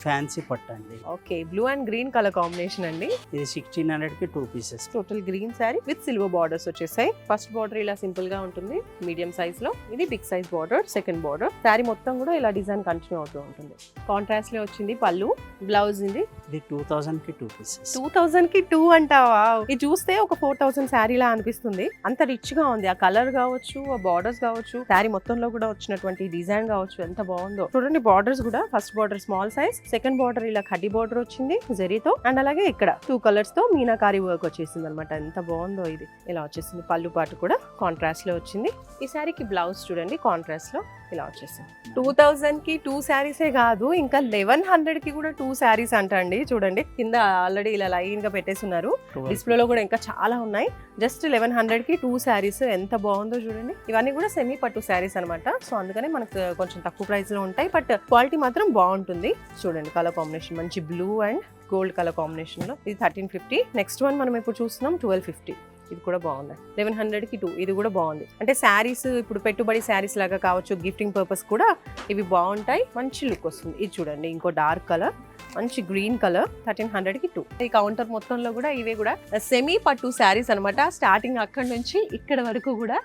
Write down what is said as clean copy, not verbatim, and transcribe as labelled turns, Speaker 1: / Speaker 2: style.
Speaker 1: Fancy పట్టు అండి.
Speaker 2: Okay, blue and green colour combination అండి.
Speaker 1: ఇది 1600 కి 2 pieces.
Speaker 2: Total green sari with silver borders వచ్చేసాయి. ఫస్ట్ బార్డర్ ఇలా సింపుల్ గా ఉంటుంది మీడియం సైజ్ లో, ఇది big size border. Second border sari మొత్తం కూడా ఇలా డిజైన్ కంటిన్యూ అవుతూ ఉంటుంది. కాంట్రాస్ట్ లో వచ్చింది పళ్ళు, బ్లౌజ్ ఇది.
Speaker 1: ఇది 2000 కి 2 పీసెస్.
Speaker 2: 2000 కి 2 అంటావా? ఇది చూస్తే ఒక 4000 శారీ లా అనిపిస్తుంది. అంత రిచ్ గా ఉంది. ఆ కలర్ కావచ్చు, ఆ బార్డర్స్ కావచ్చు, శారీ మొత్తంలో కూడా వచ్చినటువంటి డిజైన్ కావచ్చు, ఎంత బాగుందో చూడండి. బార్డర్స్ కూడా first border small size, second border ఇలా కడ్డీ బార్డర్ వచ్చింది జరీతో, అండ్ అలాగే ఇక్కడ 2 కలర్స్ తో మీనాకారి వర్క్ వచ్చేసింది అనమాట. ఎంత బాగుందో ఇది. ఇలా వచ్చేసింది పళ్ళు పాటు కూడా కాంట్రాస్ట్ లో వచ్చింది. ఈ శారీకి బ్లౌజ్ చూడండి కాంట్రాస్ట్ లో ఇలా వచ్చేసింది. 2000 కి 2 శారీసే కాదు, ఇంకా 1100 కి కూడా 2 శారీస్ అంట అండి. చూడండి కింద ఆల్రెడీ ఇలా లైన్ గా పెట్టేస్తున్నారు. డిస్ప్లే లో కూడా ఇంకా చాలా ఉన్నాయి. జస్ట్ 1100 కి 2 శారీస్. ఎంత బాగుందో చూడండి. ఇవన్నీ కూడా సెమీ పట్టు శారీస్ అనమాట. సో అందుకనే మనకు కొంచెం తక్కువ ప్రైస్ లో ఉంటాయి, బట్ క్వాలిటీ మాత్రం బాగుంటుంది. చూడండి కలర్ కాంబినేషన్ మంచి blue and gold colour combination లో. ఇది 1350. నెక్స్ట్ వన్ మనం ఇప్పుడు చూస్తున్నాం 1250. ఇది కూడా బాగుంది. 1100 కి 2. ఇది కూడా బాగుంది. అంటే శారీస్ ఇప్పుడు పెట్టుబడి శారీస్ లాగా కావచ్చు, గిఫ్టింగ్ పర్పస్ కూడా ఇవి బాగుంటాయి. మంచి లుక్ వస్తుంది. ఇది చూడండి ఇంకో డార్క్ కలర్, మంచి గ్రీన్ కలర్. 1300 కి 2. ఈ కౌంటర్ మొత్తంలో కూడా ఇవే కూడా సెమీ పట్టు శారీస్ అనమాట. స్టార్టింగ్ అక్కడ నుంచి ఇక్కడ వరకు కూడా